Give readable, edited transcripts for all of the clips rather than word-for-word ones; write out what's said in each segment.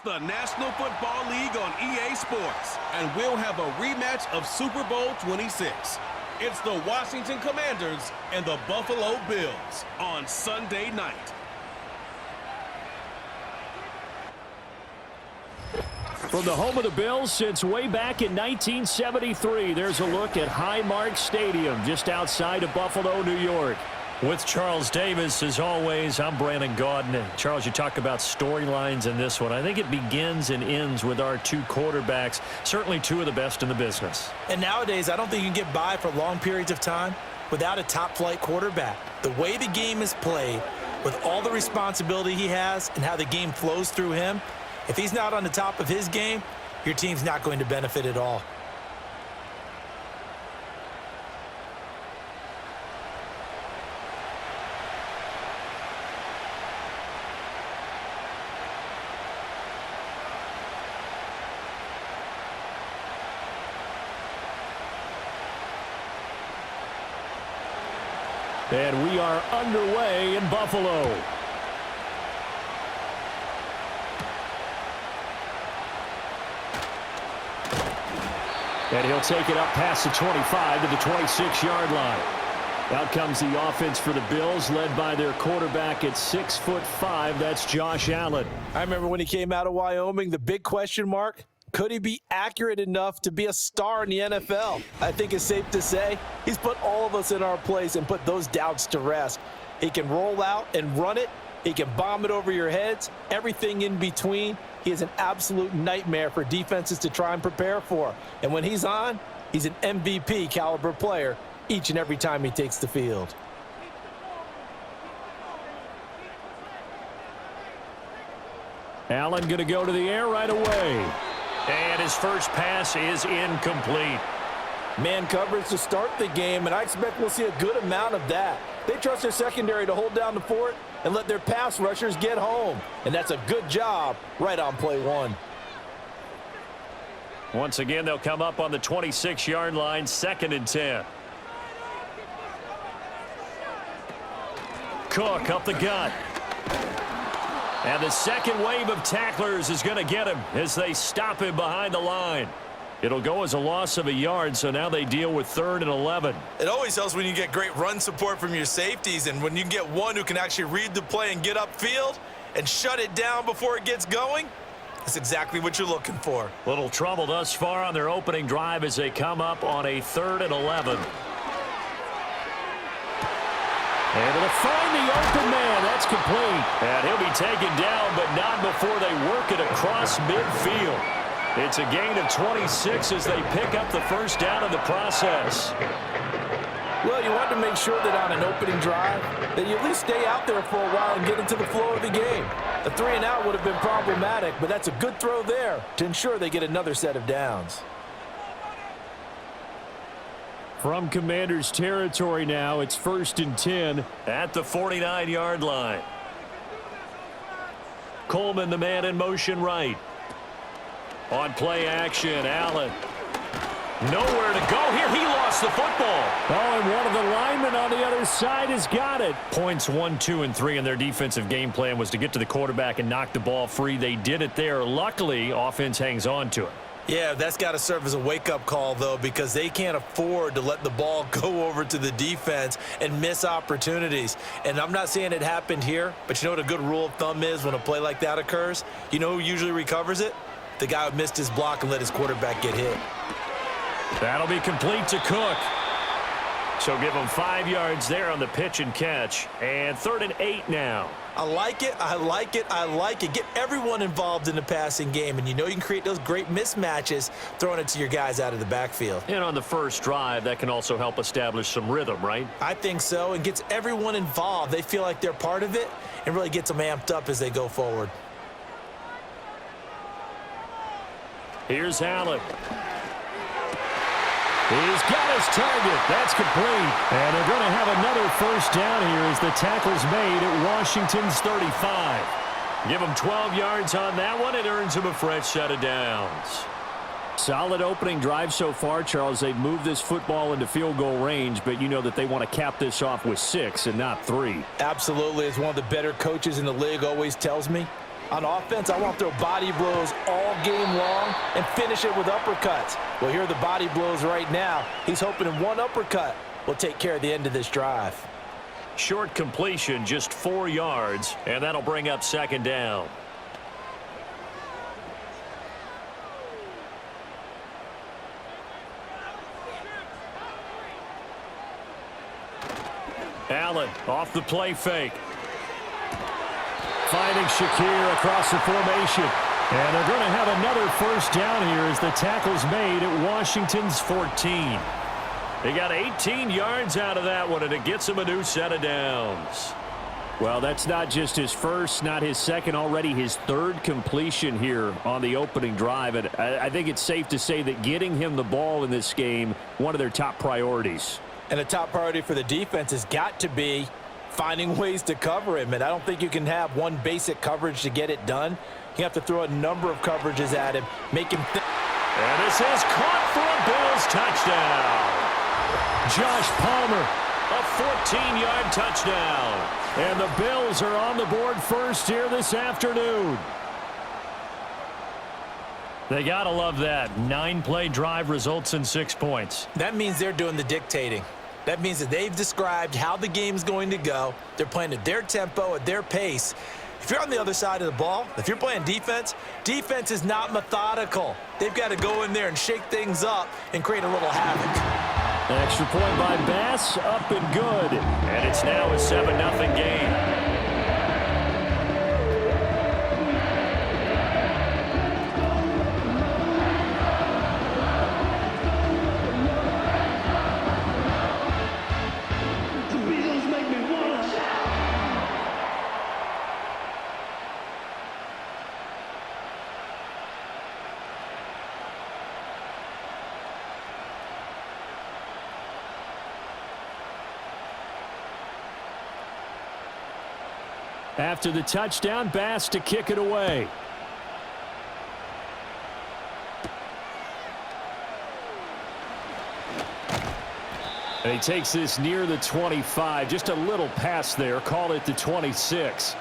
The National Football League on EA Sports, and we'll have a rematch of Super Bowl 26. It's the Washington Commanders and the Buffalo Bills on Sunday night. From the home of the Bills since way back in 1973, there's a look at Highmark Stadium just outside of Buffalo, New York. With Charles Davis, as always, I'm Brandon Gaudin. Charles, you talk about storylines in this one. I think it begins and ends with our two quarterbacks, certainly two of the best in the business. And nowadays, I don't think you can get by for long periods of time without a top-flight quarterback. The way the game is played, with all the responsibility he has and how the game flows through him, if he's not on the top of his game, your team's not going to benefit at all. And we are underway in Buffalo. And he'll take it up past the 25 to the 26-yard line. Out comes the offense for the Bills, led by their quarterback at 6'5". That's Josh Allen. I remember when he came out of Wyoming, the big question mark, could he be accurate enough to be a star in the NFL? I think it's safe to say he's put all of us in our place and put those doubts to rest. He can roll out and run it. He can bomb it over your heads. Everything in between. He is an absolute nightmare for defenses to try and prepare for. And when he's on, he's an MVP caliber player each and every time he takes the field. Allen going to go to the air right away. And his first pass is incomplete. Man coverage to start the game, and I expect we'll see a good amount of that. They trust their secondary to hold down the fort and let their pass rushers get home. And that's a good job right on play one. Once again, they'll come up on the 26-yard line, 2nd and 10. Cook up the gut. And the second wave of tacklers is going to get him as they stop him behind the line. It'll go as a loss of a yard, so now they deal with 3rd and 11. It always helps when you get great run support from your safeties, and when you get one who can actually read the play and get upfield and shut it down before it gets going, that's exactly what you're looking for. Little trouble thus far on their opening drive as they come up on a 3rd and 11. Able to find the open man. That's complete. And he'll be taken down, but not before they work it across midfield. It's a gain of 26 as they pick up the first down in the process. Well, you want to make sure that on an opening drive that you at least stay out there for a while and get into the flow of the game. A 3-and-out would have been problematic, but that's a good throw there to ensure they get another set of downs. From Commanders territory now, it's 1st and 10 at the 49-yard line. Coleman, the man in motion right. On play action, Allen. Nowhere to go here. He lost the football. Oh, and one of the linemen on the other side has got it. Points 1, 2, and 3 in their defensive game plan was to get to the quarterback and knock the ball free. They did it there. Luckily, offense hangs on to it. Yeah, that's got to serve as a wake-up call, though, because they can't afford to let the ball go over to the defense and miss opportunities. And I'm not saying it happened here, but you know what a good rule of thumb is when a play like that occurs? You know who usually recovers it? The guy who missed his block and let his quarterback get hit. That'll be complete to Cook. So give him 5 yards there on the pitch and catch. And 3rd and 8 now. I like it, I like it, I like it. Get everyone involved in the passing game, and you know you can create those great mismatches throwing it to your guys out of the backfield. And on the first drive, that can also help establish some rhythm, right? I think so, and gets everyone involved. They feel like they're part of it and really gets them amped up as they go forward. Here's Allen. He's got his target. That's complete. And they're going to have another first down here as the tackle's made at Washington's 35. Give them 12 yards on that one. It earns them a fresh set of downs. Solid opening drive so far, Charles. They've moved this football into field goal range, but you know that they want to cap this off with 6 and not 3. Absolutely. As one of the better coaches in the league always tells me, On offense, I want to throw body blows all game long and finish it with uppercuts. Well, here are the body blows right now. He's hoping in one uppercut will take care of the end of this drive. Short completion, just 4 yards, and that'll bring up second down. Allen off the play fake. Finding Shakir across the formation. And they're going to have another first down here as the tackle's made at Washington's 14. They got 18 yards out of that one, and it gets him a new set of downs. Well, that's not just his first, not his second, already his third completion here on the opening drive. And I think it's safe to say that getting him the ball in this game, one of their top priorities. And a top priority for the defense has got to be finding ways to cover him. And I don't think you can have one basic coverage to get it done. You have to throw a number of coverages at him, make him think. And this is caught for a Bills touchdown. Josh Palmer, a 14-yard touchdown. And the Bills are on the board first here this afternoon. They got to love that. 9-play drive results in 6 points. That means they're doing the dictating. That means that they've described how the game's going to go. They're playing at their tempo, at their pace. If you're on the other side of the ball, if you're playing defense, defense is not methodical. They've got to go in there and shake things up and create a little havoc. An extra point by Bass, up and good. And it's now a 7-0 game. After the touchdown, Bass to kick it away. And he takes this near the 25. Just a little pass there. Call it the 26.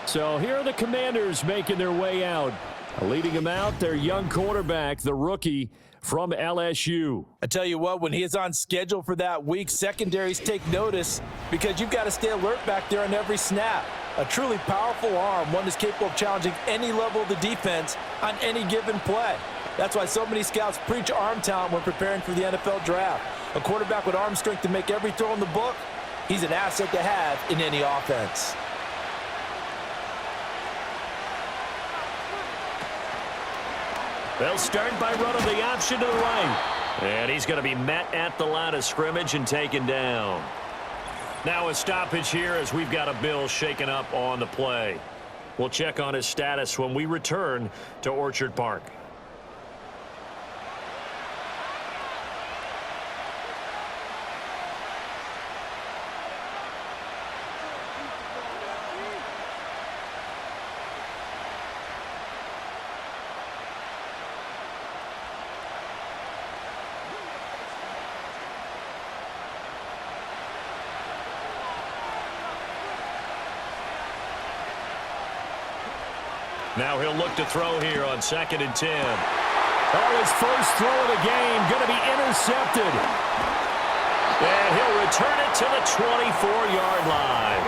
So here are the Commanders making their way out. Leading them out, their young quarterback, the rookie from LSU. I tell you what, when he is on schedule for that week, secondaries take notice because you've got to stay alert back there on every snap. A truly powerful arm, one that's capable of challenging any level of the defense on any given play. That's why so many scouts preach arm talent when preparing for the NFL draft. A quarterback with arm strength to make every throw in the book, he's an asset to have in any offense. They'll start by running the option to the right. And he's going to be met at the line of scrimmage and taken down. Now a stoppage here as we've got a Bill shaken up on the play. We'll check on his status when we return to Orchard Park. Now he'll look to throw here on 2nd and 10. Oh, his first throw of the game going to be intercepted. And he'll return it to the 24-yard line.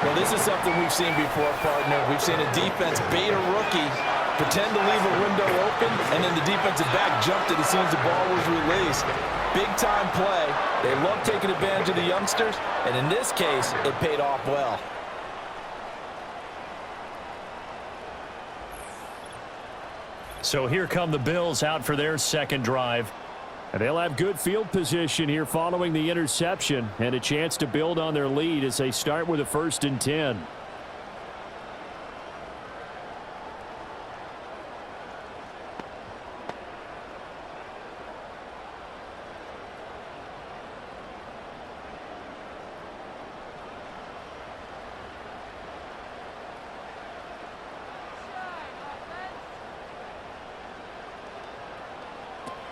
Well, this is something we've seen before, partner. We've seen a defense bait a rookie, pretend to leave a window open, and then the defensive back jumped it as soon as the ball was released. Big-time play. They love taking advantage of the youngsters, and in this case, it paid off well. So here come the Bills out for their second drive. And they'll have good field position here following the interception and a chance to build on their lead as they start with a 1st and 10.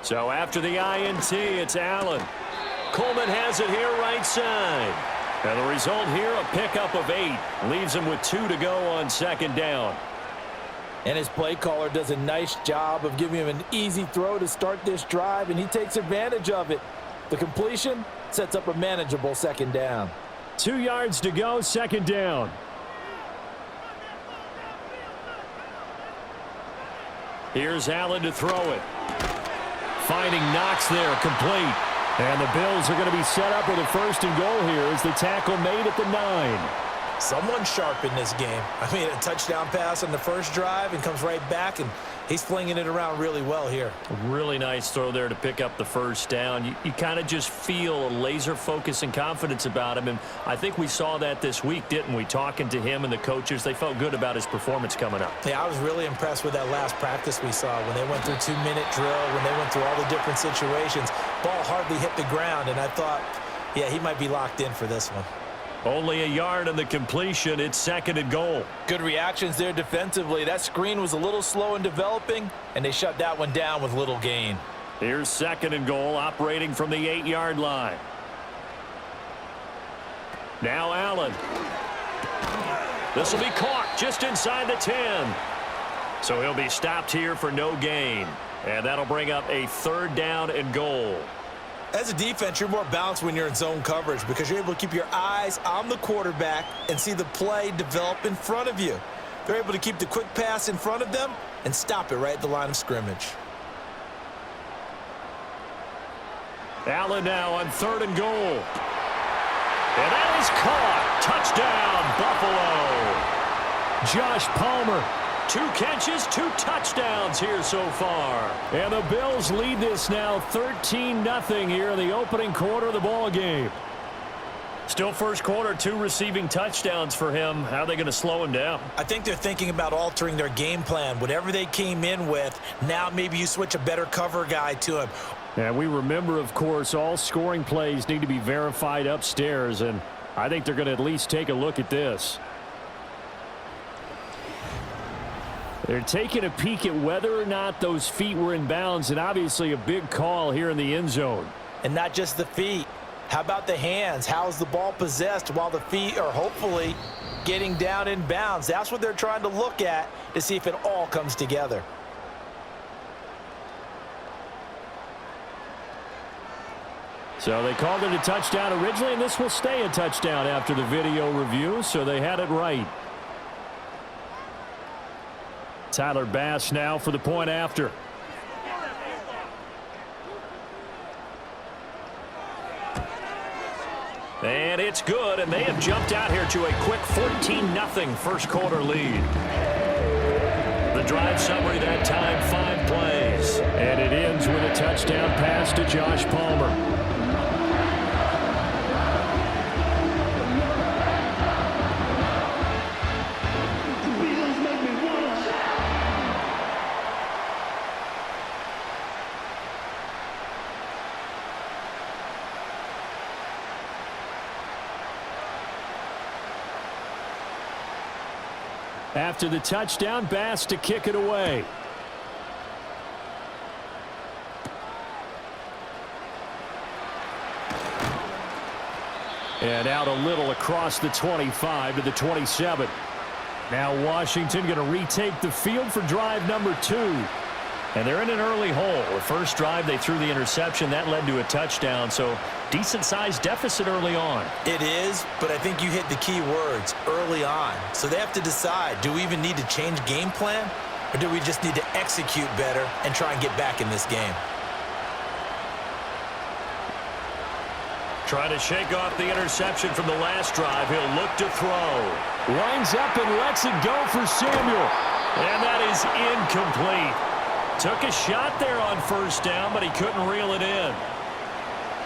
So after the INT, it's Allen. Coleman has it here right side. And the result here, a pickup of 8. Leaves him with 2 to go on 2nd down. And his play caller does a nice job of giving him an easy throw to start this drive, and he takes advantage of it. The completion sets up a manageable second down. 2 yards to go, second down. Here's Allen to throw it. Finding Knox there, complete. And the Bills are going to be set up with a first and goal here as the tackle made at the 9. Someone sharp in this game. I mean, a touchdown pass on the first drive and comes right back, and he's flinging it around really well here. A really nice throw there to pick up the first down. You kind of just feel a laser focus and confidence about him, and I think we saw that this week, didn't we? Talking to him and the coaches, they felt good about his performance coming up. Yeah, I was really impressed with that last practice we saw when they went through 2-minute drill, when they went through all the different situations. Ball hardly hit the ground, and I thought, yeah, he might be locked in for this one. Only a yard on the completion. It's second and goal. Good reactions there defensively. That screen was a little slow in developing, and they shut that one down with little gain. Here's second and goal, operating from the 8-yard line. Now Allen. This will be caught just inside the 10. So he'll be stopped here for no gain. And that'll bring up a third down and goal. As a defense, you're more balanced when you're in zone coverage because you're able to keep your eyes on the quarterback and see the play develop in front of you. They're able to keep the quick pass in front of them and stop it right at the line of scrimmage. Allen now on third and goal. And that is caught. Touchdown, Buffalo. Josh Palmer. 2 catches, 2 touchdowns here so far. And the Bills lead this now 13-0 here in the opening quarter of the ball game. Still first quarter, 2 receiving touchdowns for him. How are they going to slow him down? I think they're thinking about altering their game plan. Whatever they came in with, now maybe you switch a better cover guy to him. And we remember, of course, all scoring plays need to be verified upstairs, and I think they're going to at least take a look at this. They're taking a peek at whether or not those feet were in bounds, and obviously a big call here in the end zone. And not just the feet. How about the hands? How's the ball possessed while the feet are hopefully getting down in bounds? That's what they're trying to look at to see if it all comes together. So they called it a touchdown originally, and this will stay a touchdown after the video review, so they had it right. Tyler Bass now for the point after. And it's good, and they have jumped out here to a quick 14-0 first quarter lead. The drive summary that time, 5 plays. And it ends with a touchdown pass to Josh Palmer. After the touchdown, Bass to kick it away. And out a little across the 25 to the 27. Now Washington going to retake the field for drive number 2. And they're in an early hole. The first drive, they threw the interception. That led to a touchdown. So decent-sized deficit early on. It is, but I think you hit the key words, early on. So they have to decide, do we even need to change game plan? Or do we just need to execute better and try and get back in this game? Trying to shake off the interception from the last drive. He'll look to throw. Winds up and lets it go for Samuel. And that is incomplete. Took a shot there on first down, but he couldn't reel it in.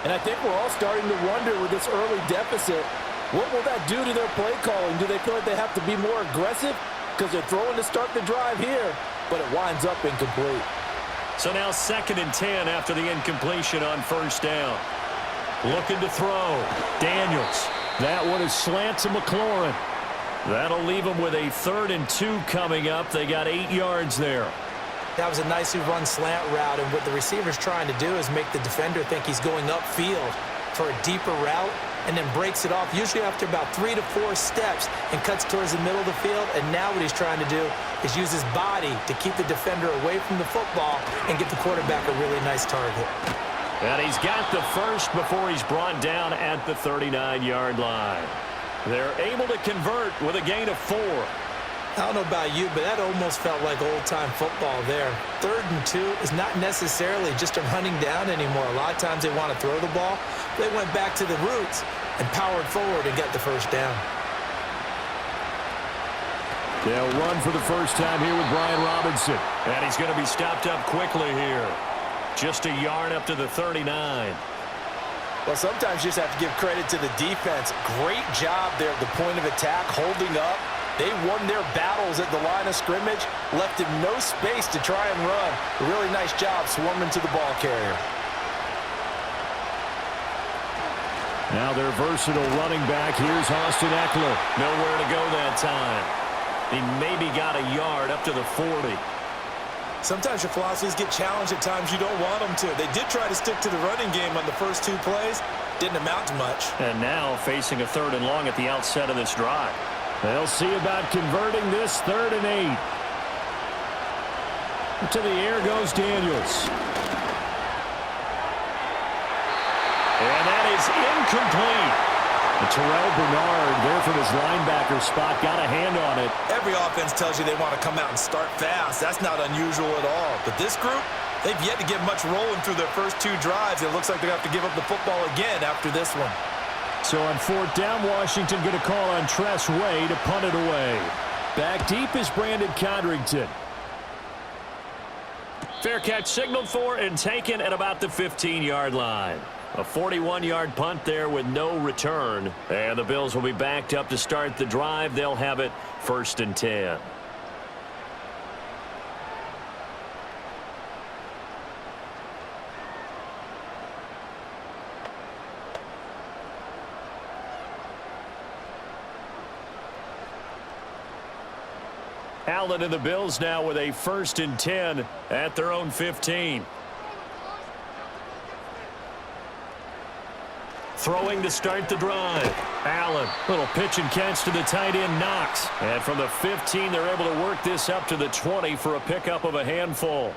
And I think we're all starting to wonder with this early deficit, what will that do to their play calling? Do they feel like they have to be more aggressive? Because they're throwing to start the drive here, but it winds up incomplete. So now 2nd and 10 after the incompletion on first down. Looking to throw. Daniels. That one is slant to McLaurin. That'll leave them with a 3rd and 2 coming up. They got 8 yards there. That was a nicely run slant route, and what the receiver's trying to do is make the defender think he's going upfield for a deeper route, and then breaks it off, usually after about 3 to 4 steps, and cuts towards the middle of the field. And now what he's trying to do is use his body to keep the defender away from the football and get the quarterback a really nice target. And he's got the first before he's brought down at the 39-yard line. They're able to convert with a gain of 4. I don't know about you, but that almost felt like old-time football there. 3rd and 2 is not necessarily just a running down anymore. A lot of times they want to throw the ball. They went back to the roots and powered forward and got the first down. They'll run for the first time here with Brian Robinson. And he's going to be stopped up quickly here. Just a yard up to the 39. Well, sometimes you just have to give credit to the defense. Great job there at the point of attack, holding up. They won their battles at the line of scrimmage, left him no space to try and run. A really nice job swarming to the ball carrier. Now their versatile running back. Here's Austin Eckler. Nowhere to go that time. He maybe got a yard up to the 40. Sometimes your philosophies get challenged at times you don't want them to. They did try to stick to the running game on the first 2 plays. Didn't amount to much. And now facing a 3rd and long at the outset of this drive. They'll see about converting this 3rd and 8. To the air goes Daniels. And that is incomplete. And Terrell Bernard there from his linebacker spot got a hand on it. Every offense tells you they want to come out and start fast. That's not unusual at all. But this group, they've yet to get much rolling through their first 2 drives. It looks like they have to give up the football again after this one. So on 4th down, Washington going to call on Tress Way to punt it away. Back deep is Brandon Codrington. Fair catch signaled for and taken at about the 15-yard line. A 41-yard punt there with no return. And the Bills will be backed up to start the drive. They'll have it 1st and 10. Allen and the Bills now with a 1st and 10 at their own 15. Throwing to start the drive. Allen, little pitch and catch to the tight end, Knox. And from the 15, they're able to work this up to the 20 for a pickup of a handful.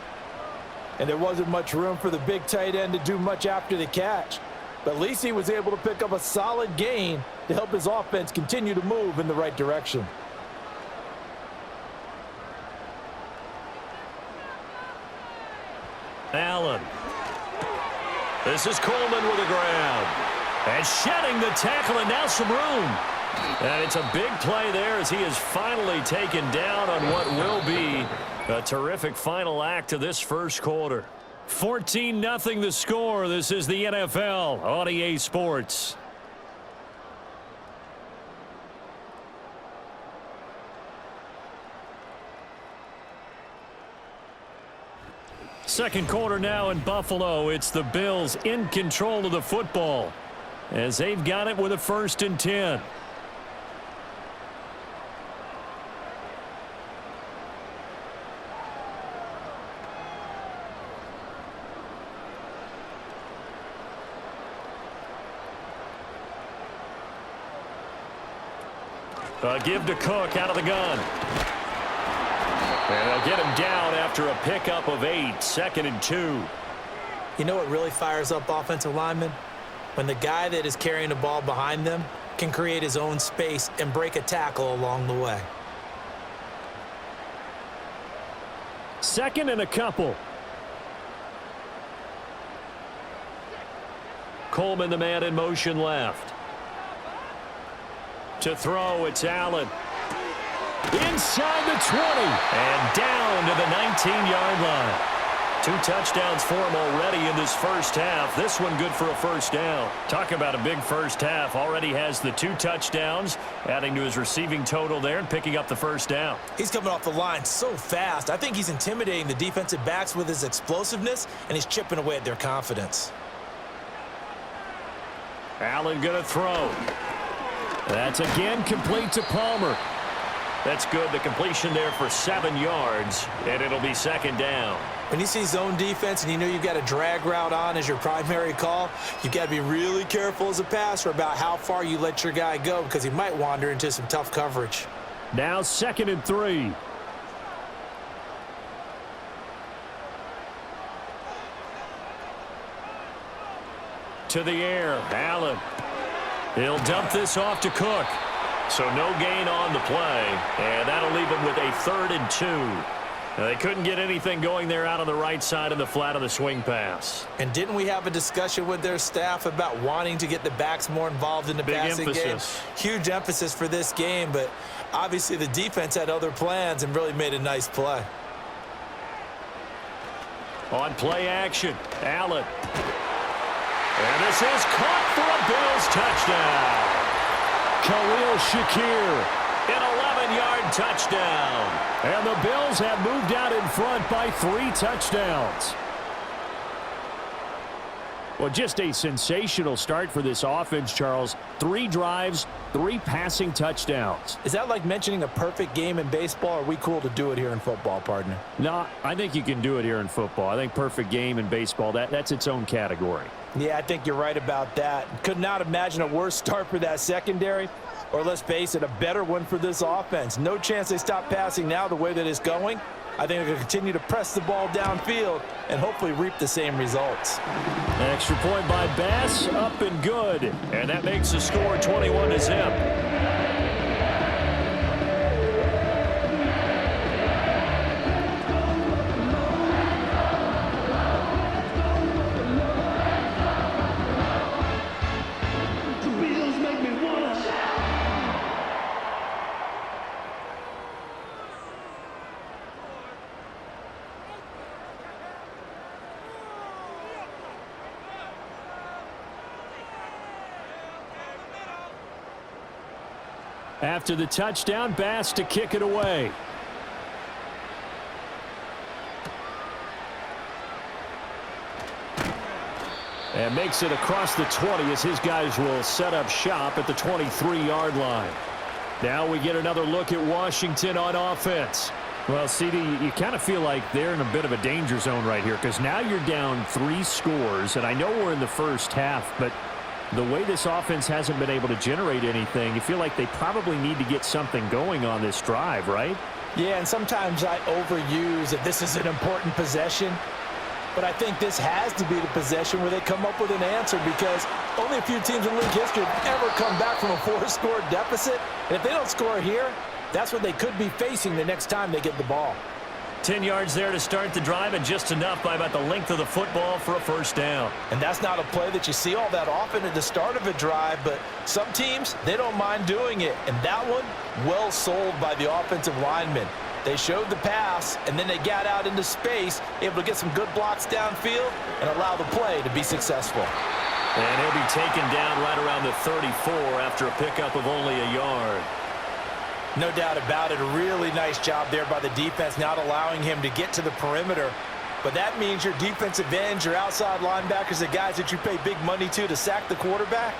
And there wasn't much room for the big tight end to do much after the catch. But at least he was able to pick up a solid gain to help his offense continue to move in the right direction. Allen. This is Coleman with the ground. And shedding the tackle, and now some room. And it's a big play there as he is finally taken down on what will be a terrific final act of this first quarter. 14-0 the score. This is the NFL on EA Sports. Second quarter now in Buffalo. It's the Bills in control of the football as they've got it with a 1st and 10. A give to Cook out of the gun. And they'll get him down after a pickup of 8, 2nd and 2. You know what really fires up offensive linemen? When the guy that is carrying the ball behind them can create his own space and break a tackle along the way. 2nd and a couple. Coleman, the man in motion left. To throw, it's Allen. Inside the 20. And down to the 19-yard line. 2 touchdowns for him already in this first half. This one good for a 1st down. Talk about a big first half. Already has the 2 touchdowns, adding to his receiving total there and picking up the 1st down. He's coming off the line so fast. I think he's intimidating the defensive backs with his explosiveness, and he's chipping away at their confidence. Allen going to throw. That's again complete to Palmer. That's good. The completion there for 7 yards, and it'll be second down. When you see zone defense and you know you've got a drag route on as your primary call, you've got to be really careful as a passer about how far you let your guy go because he might wander into some tough coverage. Now 2nd and 3. To the air, Allen. He'll dump this off to Cook. So no gain on the play, and that'll leave him with a 3rd and 2. Now, they couldn't get anything going there out on the right side of the flat of the swing pass. And didn't we have a discussion with their staff about wanting to get the backs more involved in the passing game? Huge emphasis for this game, but obviously the defense had other plans and really made a nice play. On play action, Allen. And this is caught for a Bills touchdown. Khalil Shakir, an 11-yard touchdown. And the Bills have moved out in front by 3 touchdowns. Well, just a sensational start for this offense, Charles. 3 drives, 3 passing touchdowns. Is that like mentioning a perfect game in baseball? Or are we cool to do it here in football, partner? No, I think you can do it here in football. I think perfect game in baseball, that's its own category. Yeah, I think you're right about that. Could not imagine a worse start for that secondary. Or let's face it, a better one for this offense. No chance they stop passing now the way that it's going. I think they're going to continue to press the ball downfield and hopefully reap the same results. An extra point by Bass, up and good. And that makes the score 21-0. After the touchdown, Bass to kick it away. And makes it across the 20 as his guys will set up shop at the 23-yard line. Now we get another look at Washington on offense. Well, CD, you kind of feel like they're in a bit of a danger zone right here because now you're down 3 scores, and I know we're in the first half, but the way this offense hasn't been able to generate anything, you feel like they probably need to get something going on this drive, right? Yeah, and sometimes I overuse that this is an important possession, but I think this has to be the possession where they come up with an answer because only a few teams in league history have ever come back from a 4-score deficit, and if they don't score here, that's what they could be facing the next time they get the ball. 10 yards there to start the drive, and just enough by about the length of the football for a first down. And that's not a play that you see all that often at the start of a drive, but some teams, they don't mind doing it. And that one, well sold by the offensive linemen. They showed the pass, and then they got out into space, able to get some good blocks downfield and allow the play to be successful. And he'll be taken down right around the 34 after a pickup of only a yard. No doubt about it. A really nice job there by the defense, not allowing him to get to the perimeter. But that means your defensive ends, your outside linebackers, the guys that you pay big money to sack the quarterback,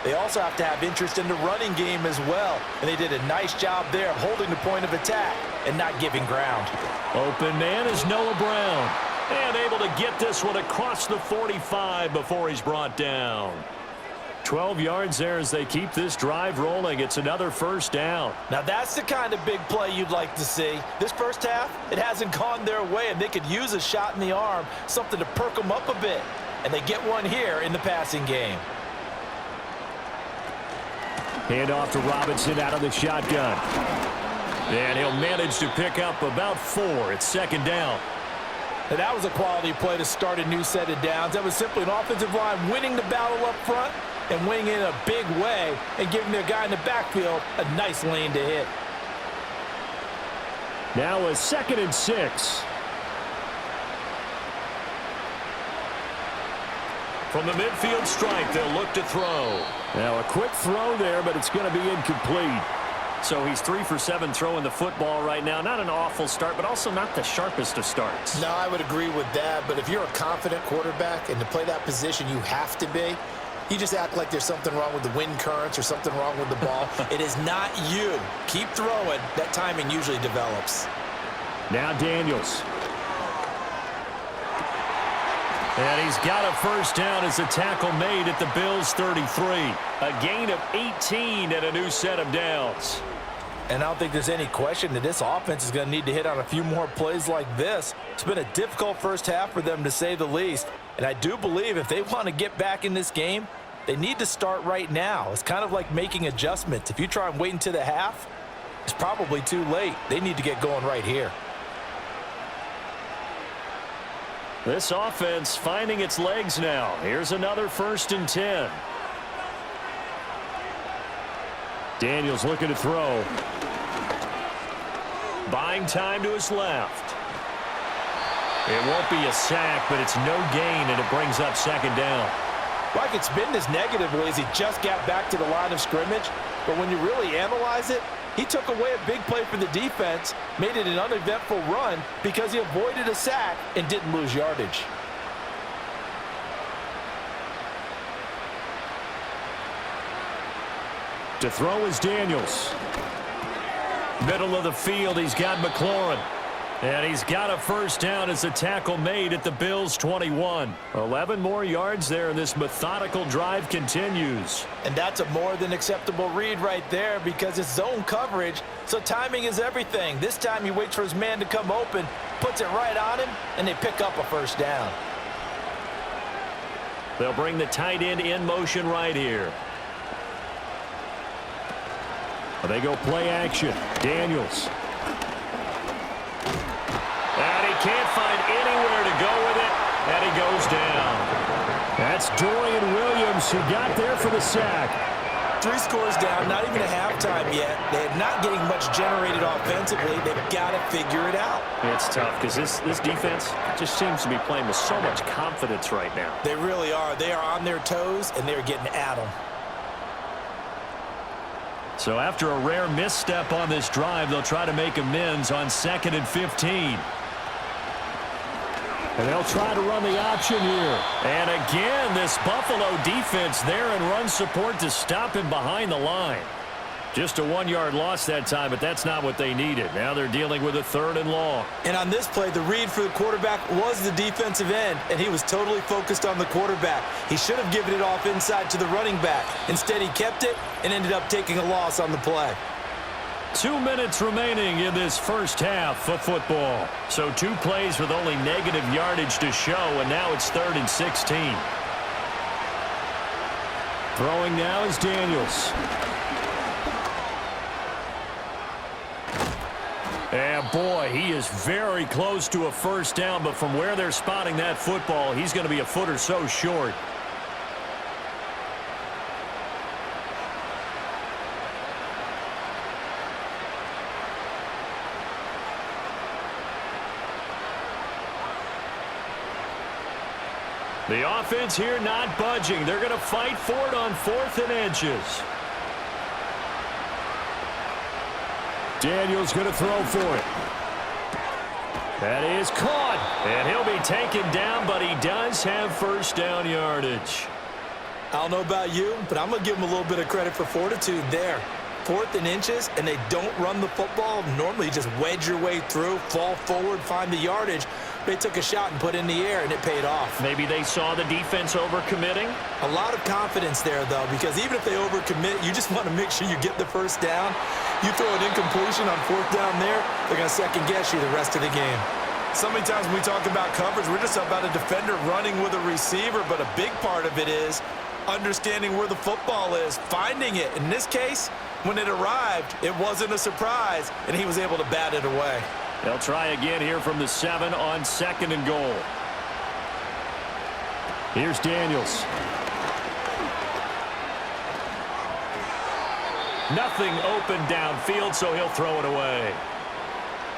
they also have to have interest in the running game as well. And they did a nice job there of holding the point of attack and not giving ground. Open man is Noah Brown. And able to get this one across the 45 before he's brought down. 12 yards there as they keep this drive rolling. It's another first down. Now that's the kind of big play you'd like to see. This first half, it hasn't gone their way, and they could use a shot in the arm, something to perk them up a bit. And they get one here in the passing game. Hand off to Robinson out of the shotgun. And he'll manage to pick up about 4. It's second down. And that was a quality play to start a new set of downs. That was simply an offensive line winning the battle up front and winning it in a big way and giving their guy in the backfield a nice lane to hit. Now a 2nd and 6. From the midfield stripe, they'll look to throw. Now a quick throw there, but it's going to be incomplete. So he's 3 for 7 throwing the football right now. Not an awful start, but also not the sharpest of starts. No, I would agree with that. But if you're a confident quarterback and to play that position, you have to be. You just act like there's something wrong with the wind currents or something wrong with the ball. It is not you. Keep throwing. That timing usually develops. Now Daniels. And he's got a first down as a tackle made at the Bills' 33. A gain of 18 and a new set of downs. And I don't think there's any question that this offense is going to need to hit on a few more plays like this. It's been a difficult first half for them, to say the least. And I do believe if they want to get back in this game, they need to start right now. It's kind of like making adjustments. If you try and wait until the half, it's probably too late. They need to get going right here. This offense finding its legs now. Here's another 1st and 10. Daniels looking to throw. Buying time to his left. It won't be a sack, but it's no gain, and it brings up 2nd down. Like it's been as negatively as he just got back to the line of scrimmage, but when you really analyze it, he took away a big play for the defense, made it an uneventful run because he avoided a sack and didn't lose yardage. To throw is Daniels. Middle of the field, he's got McLaurin. And he's got a first down as a tackle made at the Bills' 21. 11 more yards there, and this methodical drive continues. And that's a more than acceptable read right there because it's zone coverage, so timing is everything. This time he waits for his man to come open, puts it right on him, and they pick up a first down. They'll bring the tight end in motion right here. They go play action. Daniels. And he can't find anywhere to go with it, and he goes down. That's Dorian Williams who got there for the sack. 3 scores down, not even a halftime yet. They're not getting much generated offensively. They've got to figure it out. It's tough because this defense just seems to be playing with so much confidence right now. They really are. They are on their toes, and they're getting at them. So after a rare misstep on this drive, they'll try to make amends on 2nd and 15. And they'll try to run the option here. And again, this Buffalo defense there in run support to stop him behind the line. Just a 1-yard loss that time, but that's not what they needed. Now they're dealing with a 3rd and long. And on this play, the read for the quarterback was the defensive end, and he was totally focused on the quarterback. He should have given it off inside to the running back. Instead, he kept it and ended up taking a loss on the play. 2 minutes remaining in this first half of football. So 2 plays with only negative yardage to show, and now it's 3rd and 16. Throwing now is Daniels. And boy, he is very close to a first down, but from where they're spotting that football, he's going to be a foot or so short. The offense here not budging. They're going to fight for it on 4th and inches. Daniels going to throw for it. That is caught. And he'll be taken down, but he does have first down yardage. I don't know about you, but I'm going to give him a little bit of credit for fortitude there. 4th and inches, and they don't run the football. Normally, you just wedge your way through, fall forward, find the yardage. They took a shot and put it in the air, and it paid off. Maybe they saw the defense overcommitting. A lot of confidence there, though, because even if they overcommit, you just want to make sure you get the first down. You throw an incompletion on 4th down there, they're going to second-guess you the rest of the game. So many times when we talk about coverage, we're just about a defender running with a receiver, but a big part of it is understanding where the football is, finding it. In this case, when it arrived, it wasn't a surprise, and he was able to bat it away. They'll try again here from the 7 on 2nd and goal. Here's Daniels. Nothing open downfield, so he'll throw it away.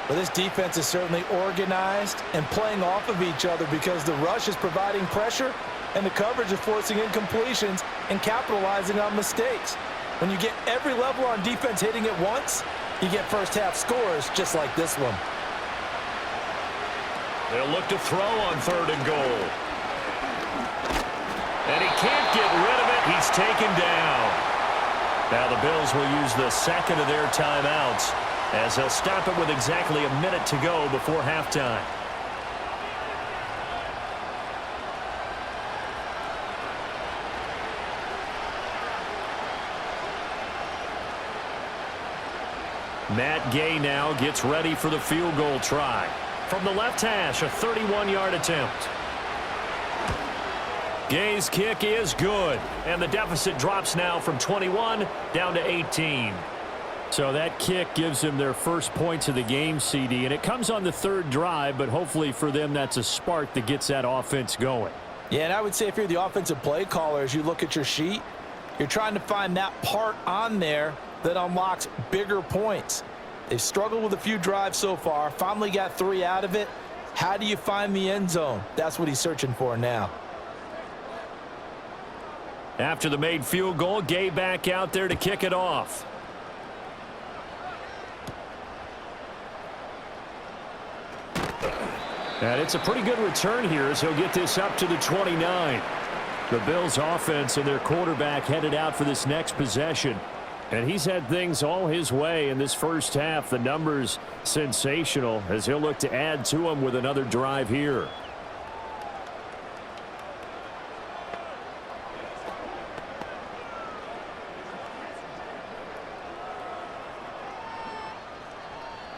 Well, this defense is certainly organized and playing off of each other because the rush is providing pressure and the coverage is forcing incompletions and capitalizing on mistakes. When you get every level on defense hitting it once, you get first half scores just like this one. They'll look to throw on 3rd and goal. And he can't get rid of it. He's taken down. Now the Bills will use the second of their timeouts as they'll stop it with exactly a minute to go before halftime. Matt Gay now gets ready for the field goal try. From the left hash, a 31-yard attempt. Gay's kick is good, and the deficit drops now from 21 down to 18. So that kick gives them their first points of the game, CD, and it comes on the third drive, but hopefully for them that's a spark that gets that offense going. Yeah, and I would say if you're the offensive play caller, as you look at your sheet, you're trying to find that part on there that unlocks bigger points. They've struggled with a few drives so far, finally got 3 out of it. How do you find the end zone? That's what he's searching for now. After the made field goal, Gay back out there to kick it off. And it's a pretty good return here as he'll get this up to the 29. The Bills offense and their quarterback headed out for this next possession. And he's had things all his way in this first half. The numbers sensational as he'll look to add to them with another drive here.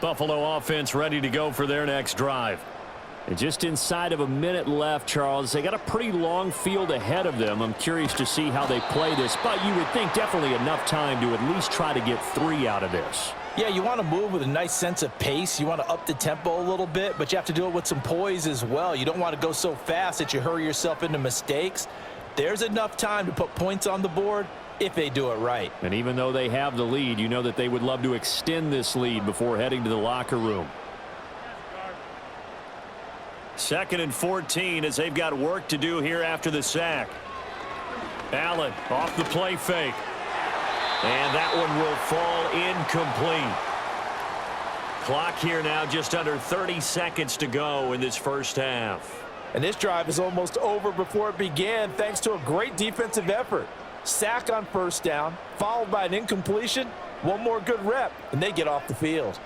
Buffalo offense ready to go for their next drive. And just inside of a minute left, Charles. They got a pretty long field ahead of them. I'm curious to see how they play this, but you would think definitely enough time to at least try to get 3 out of this. Yeah, you want to move with a nice sense of pace. You want to up the tempo a little bit, but you have to do it with some poise as well. You don't want to go so fast that you hurry yourself into mistakes. There's enough time to put points on the board if they do it right. And even though they have the lead, you know that they would love to extend this lead before heading to the locker room. 2nd and 14 as they've got work to do here after the sack. Allen off the play fake. And that one will fall incomplete. Clock here now just under 30 seconds to go in this first half. And this drive is almost over before it began thanks to a great defensive effort. Sack on first down, followed by an incompletion. One more good rep, and they get off the field.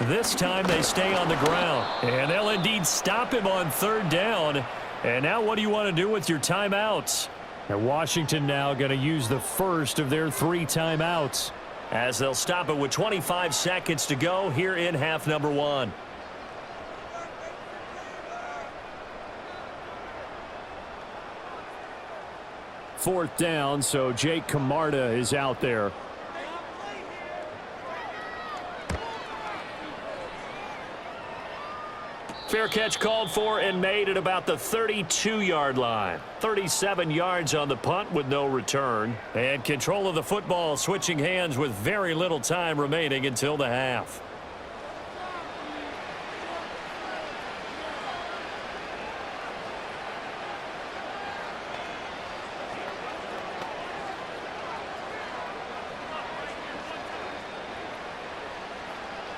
This time they stay on the ground, and they'll indeed stop him on 3rd down. And now what do you want to do with your timeouts? And Washington now going to use the first of their 3 timeouts as they'll stop it with 25 seconds to go here in half number 1. Fourth down, so Jake Camarda is out there. Fair catch called for and made at about the 32-yard line. 37 yards on the punt with no return. And control of the football switching hands with very little time remaining until the half.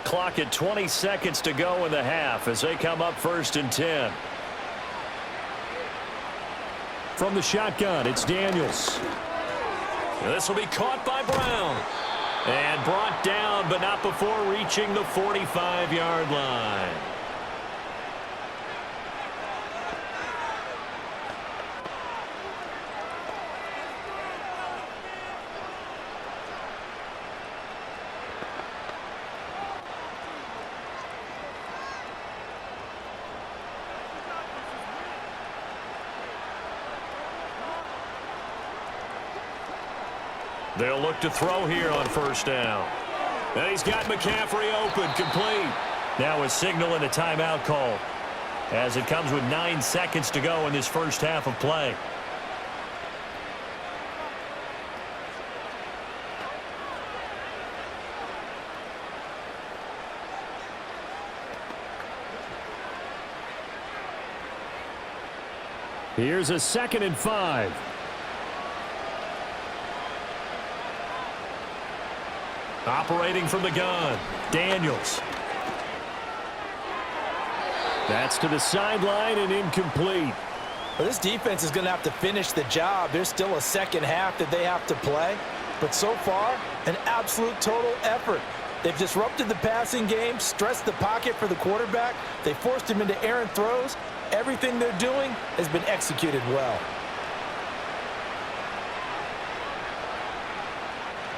Clock at 20 seconds to go in the half as they come up 1st and 10. From the shotgun, it's Daniels. This will be caught by Brown. And brought down, but not before reaching the 45-yard line. They'll look to throw here on 1st down. And he's got McCaffrey open, complete. Now a signal and a timeout call as it comes with 9 seconds to go in this first half of play. Here's a 2nd and 5. Operating from the gun, Daniels. That's to the sideline and incomplete. Well, this defense is going to have to finish the job. There's still a second half that they have to play. But so far, an absolute total effort. They've disrupted the passing game, stressed the pocket for the quarterback. They forced him into errant throws. Everything they're doing has been executed well.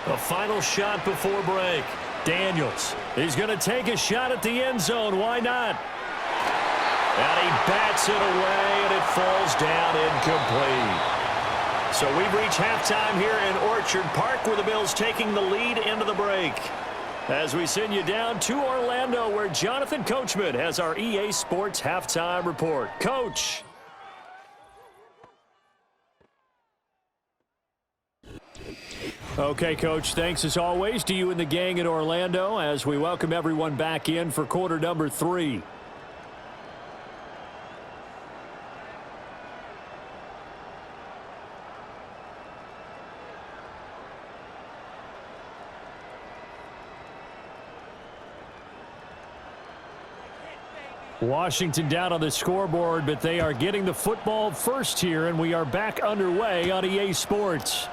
A final shot before break. Daniels, he's going to take a shot at the end zone. Why not? And he bats it away, and it falls down incomplete. So we've reached halftime here in Orchard Park, where the Bills taking the lead into the break. As we send you down to Orlando, where Jonathan Coachman has our EA Sports halftime report. Coach. Okay, Coach, thanks as always to you and the gang in Orlando as we welcome everyone back in for quarter number 3. Washington down on the scoreboard, but they are getting the football first here, and we are back underway on EA Sports.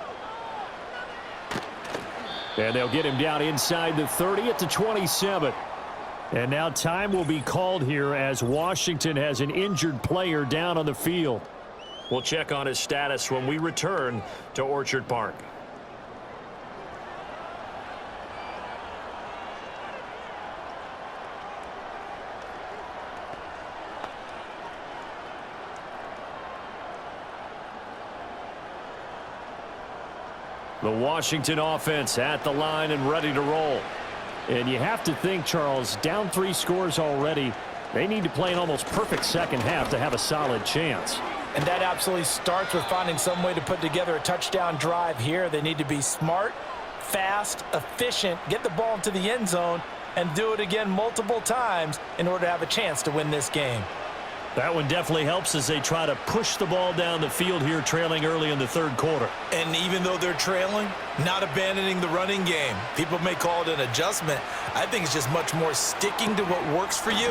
And they'll get him down inside the 30 at the 27. And now time will be called here as Washington has an injured player down on the field. We'll check on his status when we return to Orchard Park. The Washington offense at the line and ready to roll. And you have to think, Charles, down 3 scores already. They need to play an almost perfect second half to have a solid chance. And that absolutely starts with finding some way to put together a touchdown drive here. They need to be smart, fast, efficient, get the ball into the end zone, and do it again multiple times in order to have a chance to win this game. That one definitely helps as they try to push the ball down the field here, trailing early in the third quarter. And even though they're trailing, not abandoning the running game. People may call it an adjustment. I think it's just much more sticking to what works for you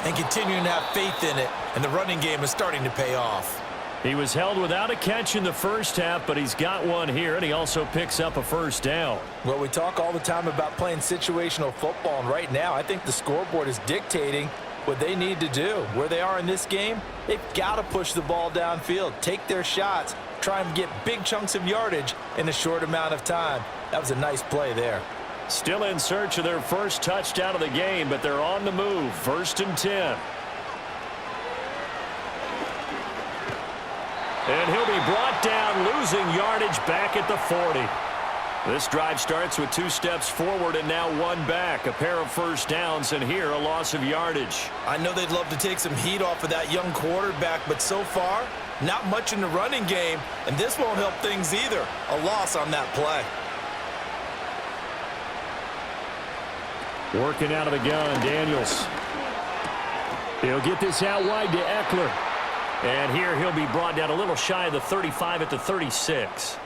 and continuing to have faith in it. And the running game is starting to pay off. He was held without a catch in the first half, but he's got one here, and he also picks up a first down. Well, we talk all the time about playing situational football, and right now I think the scoreboard is dictating what they need to do. Where they are in this game, they've got to push the ball downfield, take their shots, try and get big chunks of yardage in a short amount of time. That was a nice play there. Still in search of their first touchdown of the game, but they're on the move. 1st and 10. And he'll be brought down, losing yardage back at the 40. This drive starts with 2 steps forward and now 1 back. A pair of first downs, and here a loss of yardage. I know they'd love to take some heat off of that young quarterback, but so far, not much in the running game, and this won't help things either. A loss on that play. Working out of the gun, Daniels. He'll get this out wide to Eckler. And here he'll be brought down a little shy of the 35 at the 36.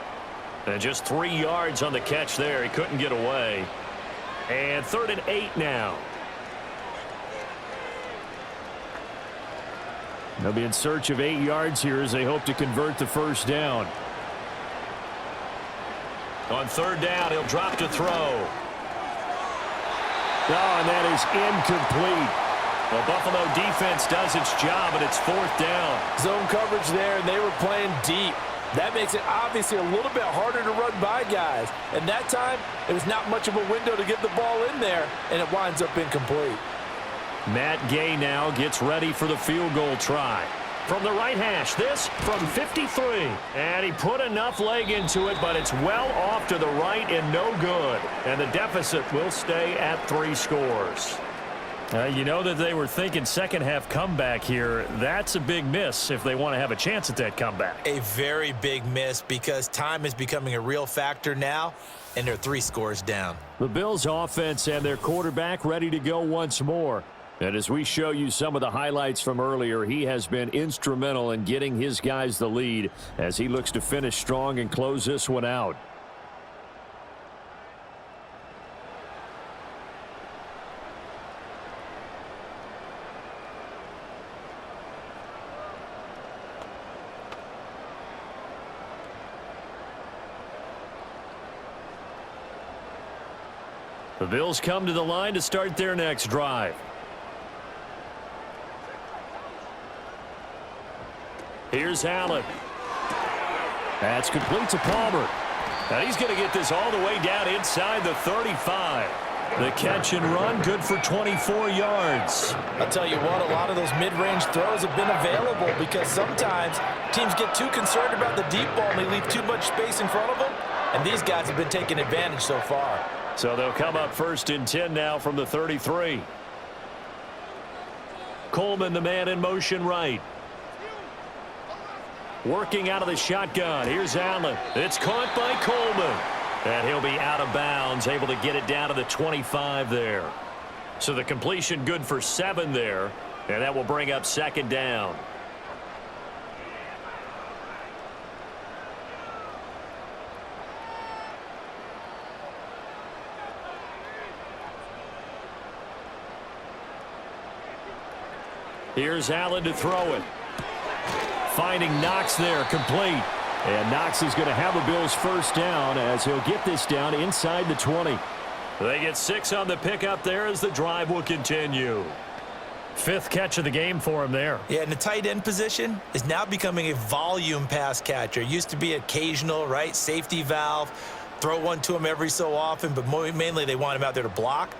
And just 3 yards on the catch there. He couldn't get away. And 3rd and 8 now. They'll be in search of 8 yards here as they hope to convert the first down. On 3rd down, he'll drop to throw. Oh, and that is incomplete. The Buffalo defense does its job, and it's 4th down. Zone coverage there, and they were playing deep. That makes it obviously a little bit harder to run by guys. And that time, it was not much of a window to get the ball in there, and it winds up incomplete. Matt Gay now gets ready for the field goal try. From the right hash, this from 53. And he put enough leg into it, but it's well off to the right and no good. And the deficit will stay at 3 scores. You know that they were thinking second half comeback here. That's a big miss if they want to have a chance at that comeback. A very big miss because time is becoming a real factor now, and they're 3 scores down. The Bills offense and their quarterback ready to go once more. And as we show you some of the highlights from earlier, he has been instrumental in getting his guys the lead as he looks to finish strong and close this one out. The Bills come to the line to start their next drive. Here's Allen. That's complete to Palmer. And he's going to get this all the way down inside the 35. The catch and run, good for 24 yards. I'll tell you what, a lot of those mid-range throws have been available because sometimes teams get too concerned about the deep ball and they leave too much space in front of them. And these guys have been taking advantage so far. So they'll come up 1st and 10 now from the 33. Coleman, the man in motion right. Working out of the shotgun. Here's Allen. It's caught by Coleman. And he'll be out of bounds, able to get it down to the 25 there. So the completion good for 7 there. And that will bring up 2nd down. Here's Allen to throw it. Finding Knox there, complete. And Knox is going to have a Bills 1st down as he'll get this down inside the 20. They get 6 on the pickup there as the drive will continue. 5th catch of the game for him there. Yeah, and the tight end position is now becoming a volume pass catcher. Used to be occasional, right? Safety valve, throw one to him every so often, but mainly they want him out there to block.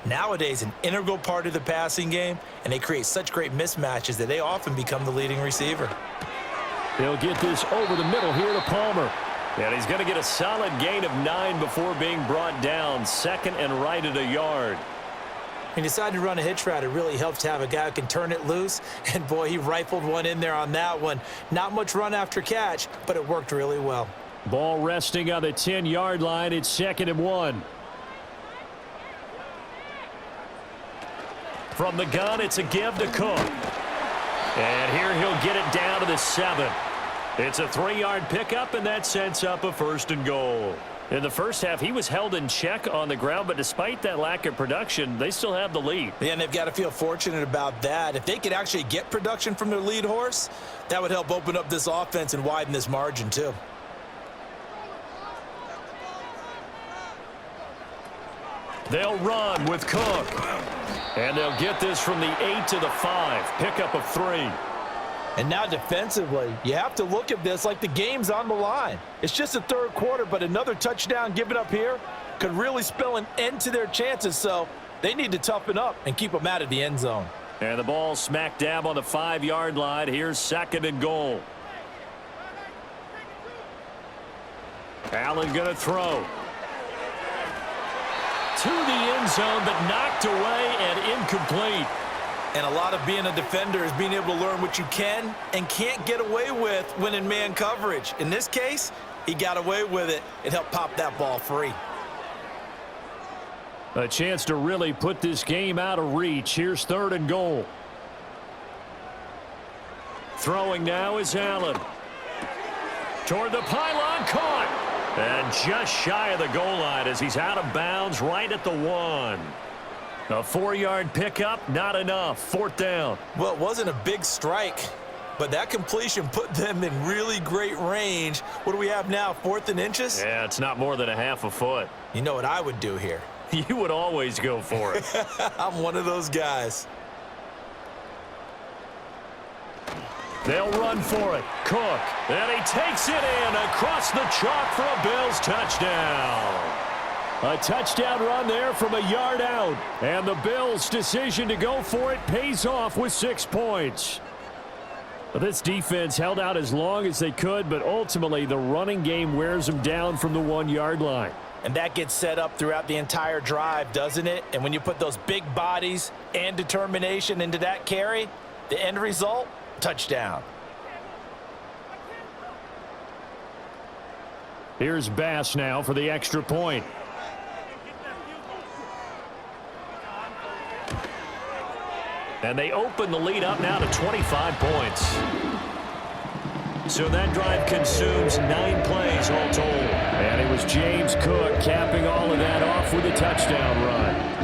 Nowadays, an integral part of the passing game, and they create such great mismatches that they often become the leading receiver. He'll get this over the middle here to Palmer. And he's going to get a solid gain of 9 before being brought down. 2nd and right at a yard. He decided to run a hitch route. It really helps to have a guy who can turn it loose. And, boy, he rifled one in there on that one. Not much run after catch, but it worked really well. Ball resting on the 10-yard line. It's 2nd and 1. From the gun, it's a give to Cook. And here he'll get it down to the 7. It's a 3-yard pickup, and that sets up a 1st and goal. In the first half, he was held in check on the ground, but despite that lack of production, they still have the lead. Yeah, and they've got to feel fortunate about that. If they could actually get production from their lead horse, that would help open up this offense and widen this margin, too. They'll run with Cook. And they'll get this from the 8 to the 5. Pickup of 3. And now defensively, you have to look at this like the game's on the line. It's just the 3rd quarter, but another touchdown given up here could really spell an end to their chances. So they need to toughen up and keep them out of the end zone. And the ball smack dab on the 5-yard line. Here's 2nd and goal. Allen going to throw. To the end zone, but knocked away and incomplete. And a lot of being a defender is being able to learn what you can and can't get away with when in man coverage. In this case, he got away with it. It helped pop that ball free. A chance to really put this game out of reach. Here's 3rd and goal. Throwing now is Allen. Toward the pylon, caught. And just shy of the goal line as he's out of bounds right at the 1. A 4-yard pickup, not enough. 4th down. Well, it wasn't a big strike, but that completion put them in really great range. What do we have now, 4th and inches? Yeah, it's not more than a half a foot. You know what I would do here? You would always go for it. I'm one of those guys. They'll run for it. Cook. And he takes it in across the chalk for a Bills touchdown. A touchdown run there from a yard out. And the Bills' decision to go for it pays off with 6 points. This defense held out as long as they could, but ultimately the running game wears them down from the 1-yard line. And that gets set up throughout the entire drive, doesn't it? And when you put those big bodies and determination into that carry, the end result, touchdown. Here's Bass now for the extra point. And they open the lead up now to 25 points. So that drive consumes 9 plays all told. And it was James Cook capping all of that off with a touchdown run.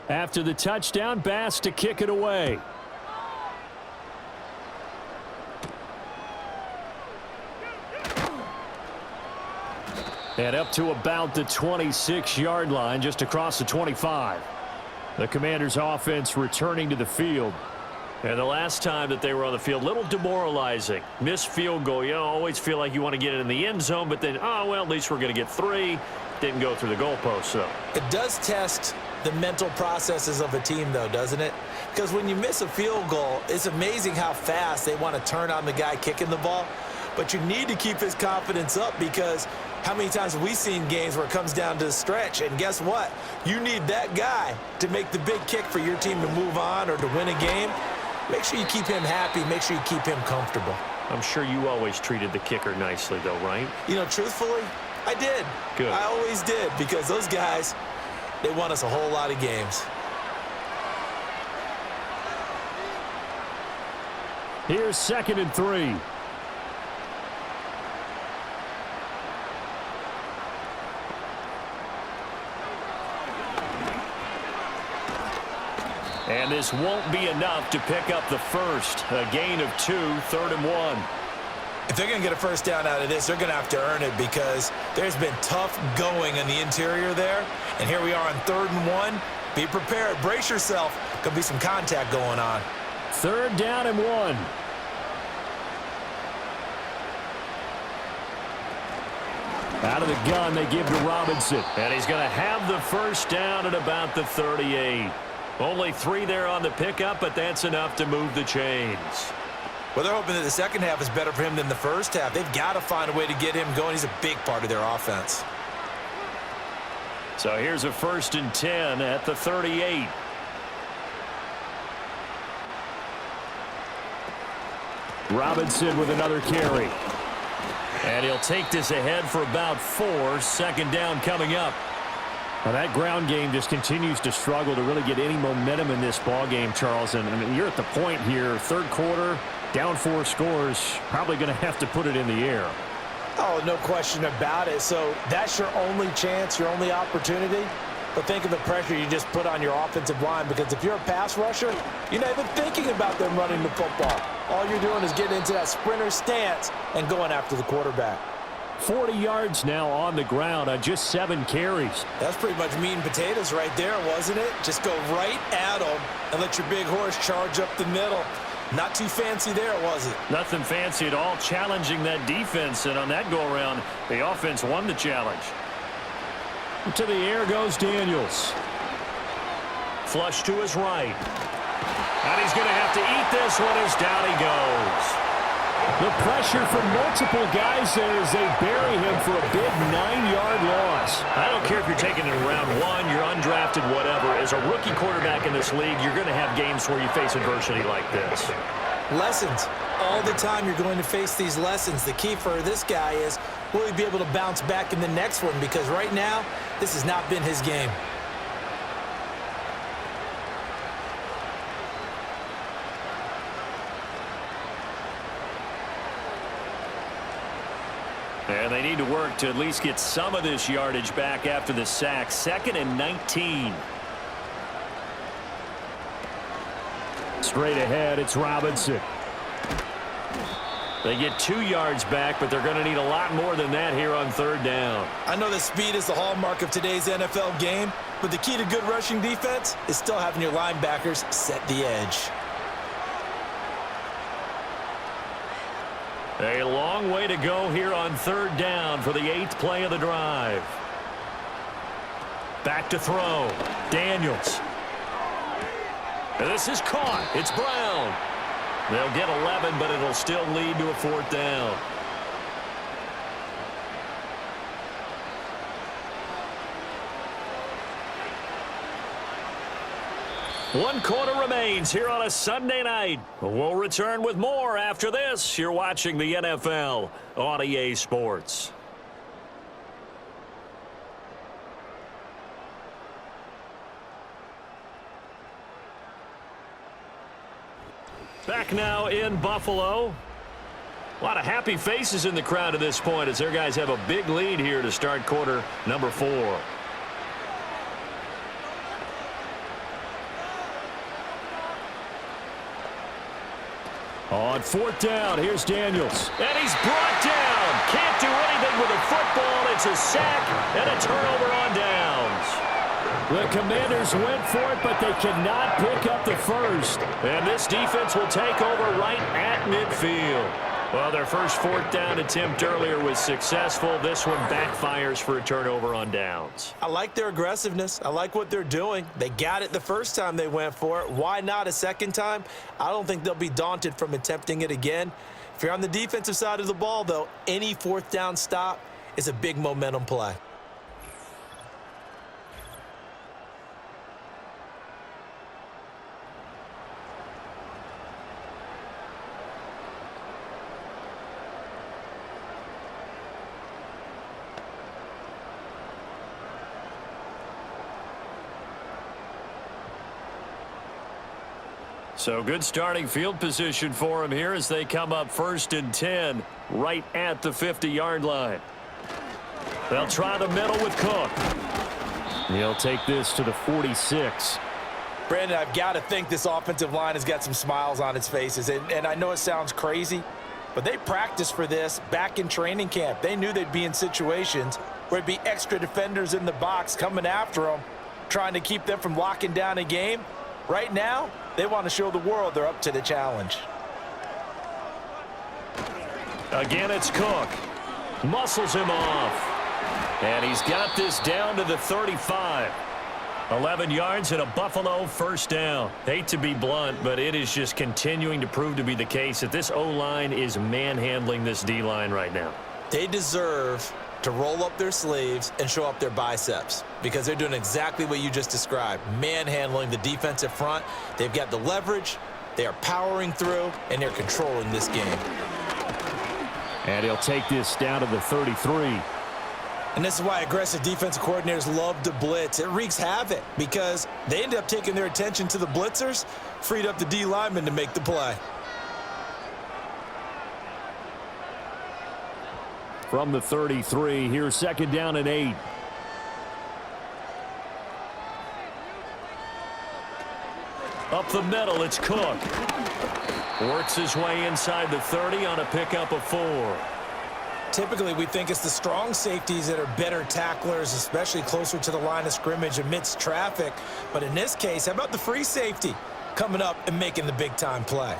After the touchdown, Bass to kick it away. And up to about the 26-yard line, just across the 25. The Commanders' offense returning to the field. And the last time that they were on the field, a little demoralizing. Missed field goal. You always feel like you want to get it in the end zone, but then, oh, well, at least we're going to get 3. Didn't go through the goalpost, though. It does test the mental processes of a team, though, doesn't it? Because when you miss a field goal, it's amazing how fast they want to turn on the guy kicking the ball. But you need to keep his confidence up, because how many times have we seen games where it comes down to the stretch? And guess what? You need that guy to make the big kick for your team to move on or to win a game. Make sure you keep him happy. Make sure you keep him comfortable. I'm sure you always treated the kicker nicely, though, right? You know, truthfully, I did. Good. I always did, because those guys, they won us a whole lot of games. Here's 2nd and 3. And this won't be enough to pick up the first. A gain of 2, 3rd and 1. If they're going to get a first down out of this, they're going to have to earn it, because there's been tough going in the interior there. And here we are on 3rd and 1. Be prepared. Brace yourself. Could be some contact going on. 3rd down and 1. Out of the gun, they give to Robinson. And he's going to have the first down at about the 38. Only 3 there on the pickup, but that's enough to move the chains. Well, they're hoping that the second half is better for him than the first half. They've got to find a way to get him going. He's a big part of their offense. So here's a 1st and 10 at the 38. Robinson with another carry. And he'll take this ahead for about 4. 2nd down coming up. Now that ground game just continues to struggle to really get any momentum in this ball game, Charles. And I mean, you're at the point here, 3rd quarter, down 4 scores, probably going to have to put it in the air. Oh, no question about it. So that's your only chance, your only opportunity. But think of the pressure you just put on your offensive line, because if you're a pass rusher, you're not even thinking about them running the football. All you're doing is getting into that sprinter stance and going after the quarterback. 40 yards now on the ground on just 7 carries. That's pretty much meat and potatoes right there, wasn't it? Just go right at them and let your big horse charge up the middle. Not too fancy there, was it? Nothing fancy at all, challenging that defense. And on that go-around, the offense won the challenge. To the air goes Daniels. Flush to his right. And he's going to have to eat this one as down he goes. The pressure from multiple guys there as they bury him for a big 9-yard loss. I don't care if you're taking it in round 1, you're undrafted, whatever. As a rookie quarterback in this league, you're going to have games where you face adversity like this. Lessons. All the time you're going to face these lessons. The key for this guy is, will he be able to bounce back in the next one? Because right now, this has not been his game. And they need to work to at least get some of this yardage back after the sack. 2nd and 19. Straight ahead, it's Robinson. They get 2 yards back, but they're going to need a lot more than that here on 3rd down. I know that speed is the hallmark of today's NFL game, but the key to good rushing defense is still having your linebackers set the edge. A long way to go here on 3rd down for the 8th play of the drive. Back to throw. Daniels. And this is caught. It's Brown. They'll get 11, but it'll still lead to a 4th down. One quarter remains here on a Sunday night. We'll return with more after this. You're watching the NFL on EA Sports. Back now in Buffalo. A lot of happy faces in the crowd at this point as their guys have a big lead here to start quarter number 4. On fourth down, here's Daniels. And he's brought down. Can't do anything with the football. It's a sack and a turnover on downs. The Commanders went for it, but they cannot pick up the first. And this defense will take over right at midfield. Well, their first fourth down attempt earlier was successful. This one backfires for a turnover on downs. I like their aggressiveness. I like what they're doing. They got it the first time they went for it. Why not a second time? I don't think they'll be daunted from attempting it again. If you're on the defensive side of the ball, though, any fourth down stop is a big momentum play. So good starting field position for him here as they come up 1st and 10 right at the 50-yard line. They'll try the middle with Cook. He'll take this to the 46. Brandon, I've got to think this offensive line has got some smiles on its faces. And I know it sounds crazy, but they practiced for this back in training camp. They knew they'd be in situations where it'd be extra defenders in the box coming after them, trying to keep them from locking down a game. Right now, they want to show the world they're up to the challenge. Again, it's Cook. Muscles him off. And he's got this down to the 35. 11 yards and a Buffalo first down. Hate to be blunt, but it is just continuing to prove to be the case that this O-line is manhandling this D-line right now. They deserve to roll up their sleeves and show up their biceps because they're doing exactly what you just described, manhandling the defensive front. They've got the leverage, they are powering through, and they're controlling this game. And he'll take this down to the 33. And this is why aggressive defensive coordinators love to blitz. It wreaks havoc because they end up taking their attention to the blitzers, freed up the D linemen to make the play. From the 33, here's 2nd down and 8. Up the middle, it's Cook. Works his way inside the 30 on a pickup of 4. Typically, we think it's the strong safeties that are better tacklers, especially closer to the line of scrimmage amidst traffic. But in this case, how about the free safety coming up and making the big-time play?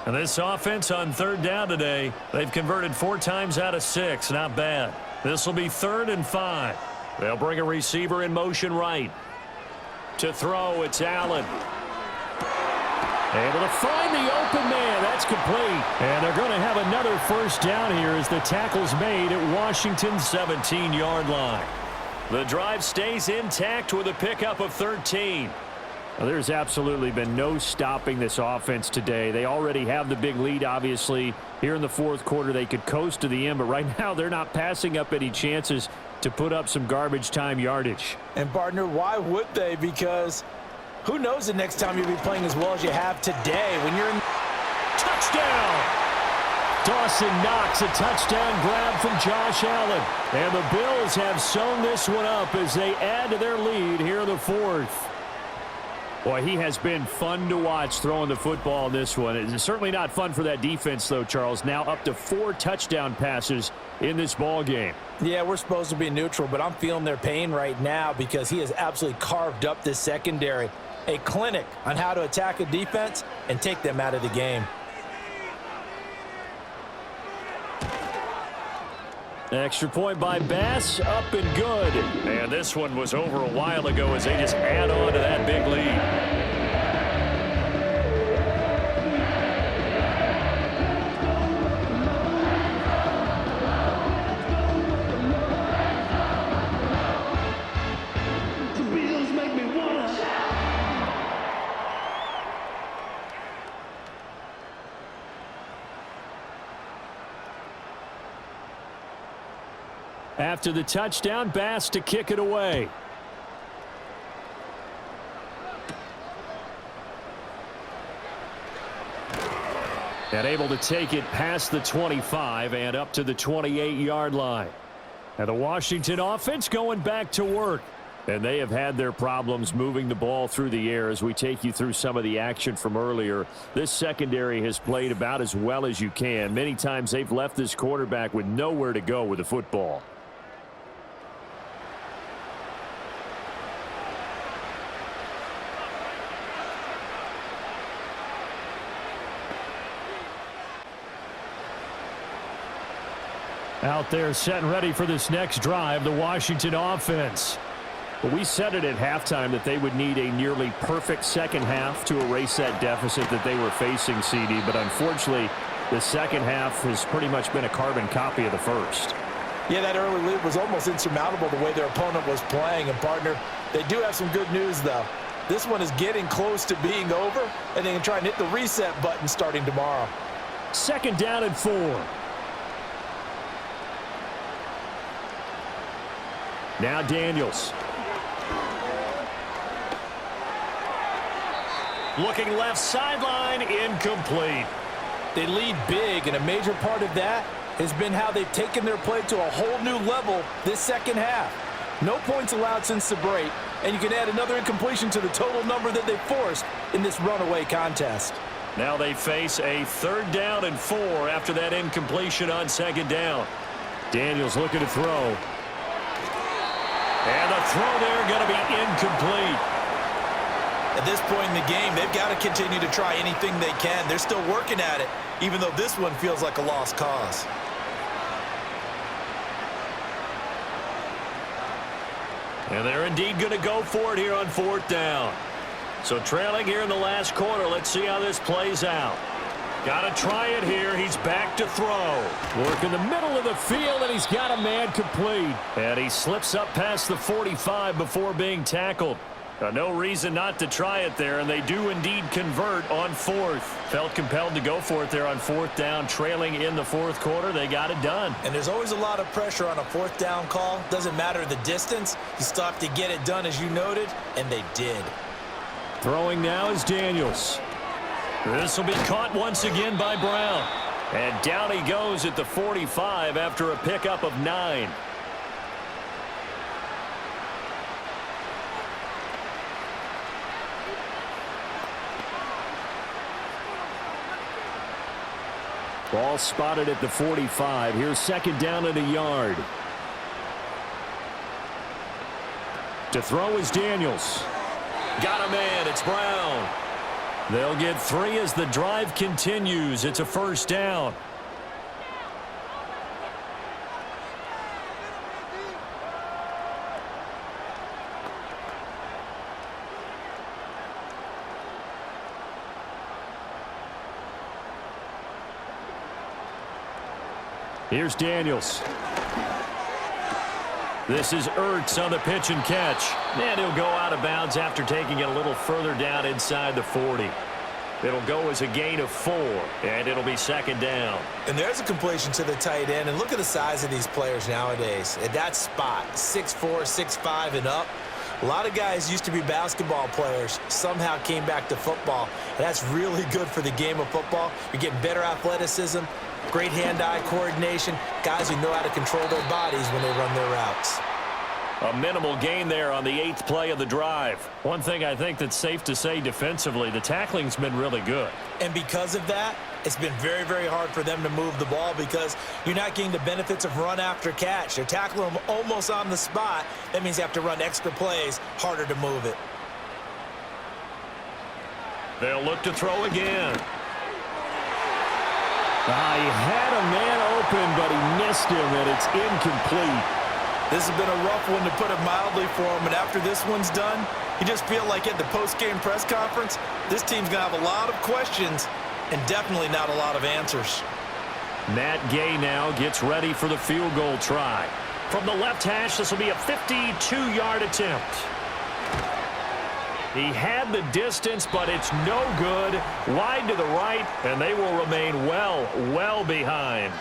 And this offense on 3rd down today, they've converted 4 times out of 6. Not bad. This will be 3rd and 5. They'll bring a receiver in motion right. To throw, it's Allen. Able to find the open man. That's complete. And they're going to have another first down here as the tackle's made at Washington's 17-yard line. The drive stays intact with a pickup of 13. Well, there's absolutely been no stopping this offense today. They already have the big lead, obviously. Here in the 4th quarter, they could coast to the end, but right now they're not passing up any chances to put up some garbage time yardage. And, partner, why would they? Because who knows the next time you'll be playing as well as you have today when you're in. Touchdown! Dawson Knox, a touchdown grab from Josh Allen. And the Bills have sewn this one up as they add to their lead here in the 4th. Boy, he has been fun to watch throwing the football in this one. It's certainly not fun for that defense, though, Charles. Now up to 4 touchdown passes in this ball game. Yeah, we're supposed to be neutral, but I'm feeling their pain right now because he has absolutely carved up this secondary. A clinic on how to attack a defense and take them out of the game. Extra point by Bass, up and good. And this one was over a while ago as they just add on to that big lead. After the touchdown, Bass to kick it away. And able to take it past the 25 and up to the 28-yard line. And the Washington offense going back to work. And they have had their problems moving the ball through the air as we take you through some of the action from earlier. This secondary has played about as well as you can. Many times they've left this quarterback with nowhere to go with the football. Out there set and ready for this next drive, the Washington offense. But we said it at halftime that they would need a nearly perfect second half to erase that deficit that they were facing, CD. But unfortunately, the second half has pretty much been a carbon copy of the first. Yeah, that early lead was almost insurmountable the way their opponent was playing. And, partner, they do have some good news, though. This one is getting close to being over, and they can try and hit the reset button starting tomorrow. 2nd down and 4. Now Daniels. Looking left sideline, incomplete. They lead big, and a major part of that has been how they've taken their play to a whole new level this second half. No points allowed since the break, and you can add another incompletion to the total number that they forced in this runaway contest. Now they face a 3rd down and 4 after that incompletion on 2nd down. Daniels looking to throw. And the throw there going to be incomplete. At this point in the game, they've got to continue to try anything they can. They're still working at it, even though this one feels like a lost cause. And they're indeed going to go for it here on 4th down. So trailing here in the last quarter, let's see how this plays out. Got to try it here. He's back to throw. Work in the middle of the field, and he's got a man complete. And he slips up past the 45 before being tackled. No reason not to try it there, and they do indeed convert on 4th. Felt compelled to go for it there on 4th down, trailing in the 4th quarter. They got it done. And there's always a lot of pressure on a 4th down call. Doesn't matter the distance. You still have to get it done, as you noted, and they did. Throwing now is Daniels. This will be caught once again by Brown. And down he goes at the 45 after a pickup of 9. Ball spotted at the 45. Here's 2nd down and a yard. To throw is Daniels. Got a man. It's Brown. They'll get 3 as the drive continues. It's a 1st down. Here's Daniels. This is Ertz on the pitch and catch. And he'll go out of bounds after taking it a little further down inside the 40. It'll go as a gain of 4, and it'll be 2nd down. And there's a completion to the tight end. And look at the size of these players nowadays. At that spot, 6'4", 6'5", and up. A lot of guys used to be basketball players, somehow came back to football. And that's really good for the game of football. You're getting better athleticism, great hand-eye coordination, guys who know how to control their bodies when they run their routes. A minimal gain there on the 8th play of the drive. One thing I think that's safe to say defensively, the tackling's been really good. And because of that, it's been very, very hard for them to move the ball because you're not getting the benefits of run after catch. They're tackling them almost on the spot. That means you have to run extra plays, harder to move it. They'll look to throw again. He had a man open, but he missed him, and it's incomplete. This has been a rough one, to put it mildly, for him. And after this one's done, you just feel like at the post-game press conference, this team's going to have a lot of questions and definitely not a lot of answers. Matt Gay now gets ready for the field goal try. From the left hash, this will be a 52-yard attempt. He had the distance, but it's no good. Wide to the right, and they will remain well behind.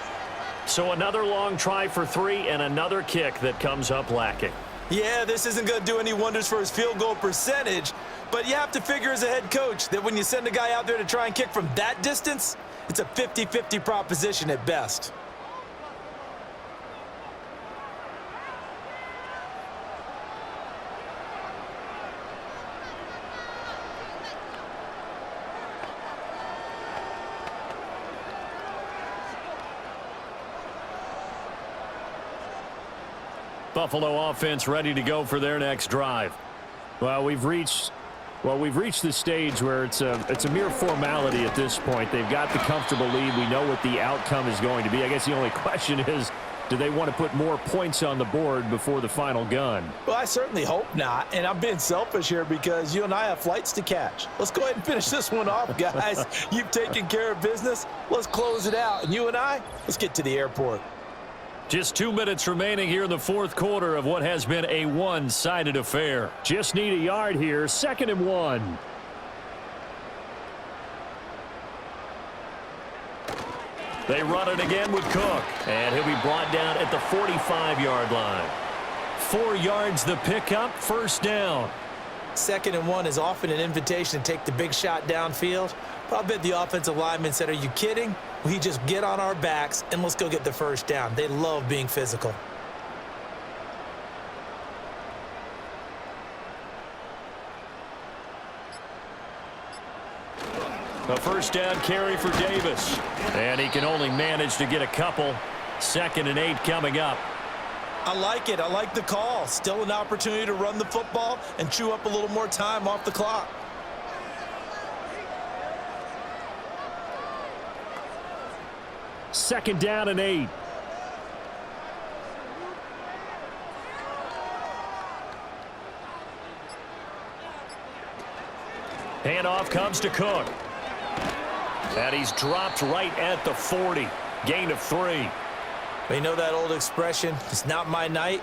So another long try for 3 and another kick that comes up lacking. Yeah, this isn't going to do any wonders for his field goal percentage, but you have to figure as a head coach that when you send a guy out there to try and kick from that distance, it's a 50-50 proposition at best. Buffalo offense ready to go for their next drive. Well, we've reached the stage where it's a mere formality at this point. They've got the comfortable lead. We know what the outcome is going to be. I guess the only question is, do they want to put more points on the board before the final gun? Well, I certainly hope not, and I'm being selfish here because you and I have flights to catch. Let's go ahead and finish this one off, guys. You've taken care of business. Let's close it out, and you and I, let's get to the airport. Just 2 minutes remaining here in the fourth quarter of what has been a one-sided affair. Just need a yard here, 2nd and 1. They run it again with Cook, and he'll be brought down at the 45-yard line. 4 yards the pickup, 1st down. 2nd and 1 is often an invitation to take the big shot downfield. But I bet the offensive lineman said, are you kidding? We just get on our backs and let's go get the 1st down. They love being physical. A 1st down carry for Davis. And he can only manage to get a couple. 2nd and 8 coming up. I like it. I like the call. Still an opportunity to run the football and chew up a little more time off the clock. Second down and 8. Handoff comes to Cook. And he's dropped right at the 40. Gain of 3. You know that old expression, it's not my night?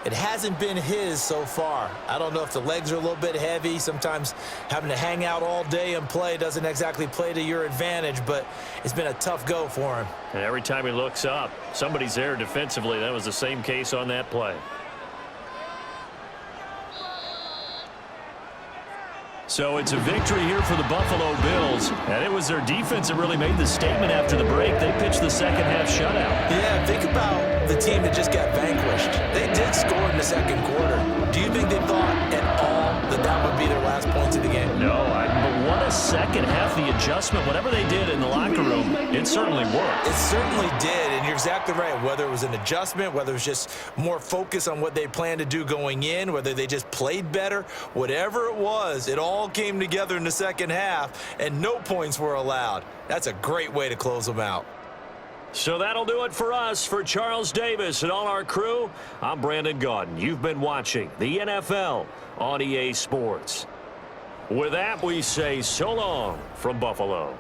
It hasn't been his so far. I don't know if the legs are a little bit heavy. Sometimes having to hang out all day and play doesn't exactly play to your advantage, but it's been a tough go for him. And every time he looks up, somebody's there defensively. That was the same case on that play. So it's a victory here for the Buffalo Bills, and it was their defense that really made the statement after the break. They pitched the second half shutout. Yeah, think about the team that just got vanquished. They did score in the 2nd quarter. Do you think they thought at all that that would be their last points of the game? No, but what a second half, the adjustment, whatever they did in the locker room, it certainly worked. It certainly did, and you're exactly right. Whether it was an adjustment, whether it was just more focus on what they planned to do going in, whether they just played better, whatever it was, it all came together in the 2nd half, and no points were allowed. That's a great way to close them out. So that'll do it for us. For Charles Davis and all our crew, I'm Brandon Gaudin. You've been watching the NFL on EA Sports. With that, we say so long from Buffalo.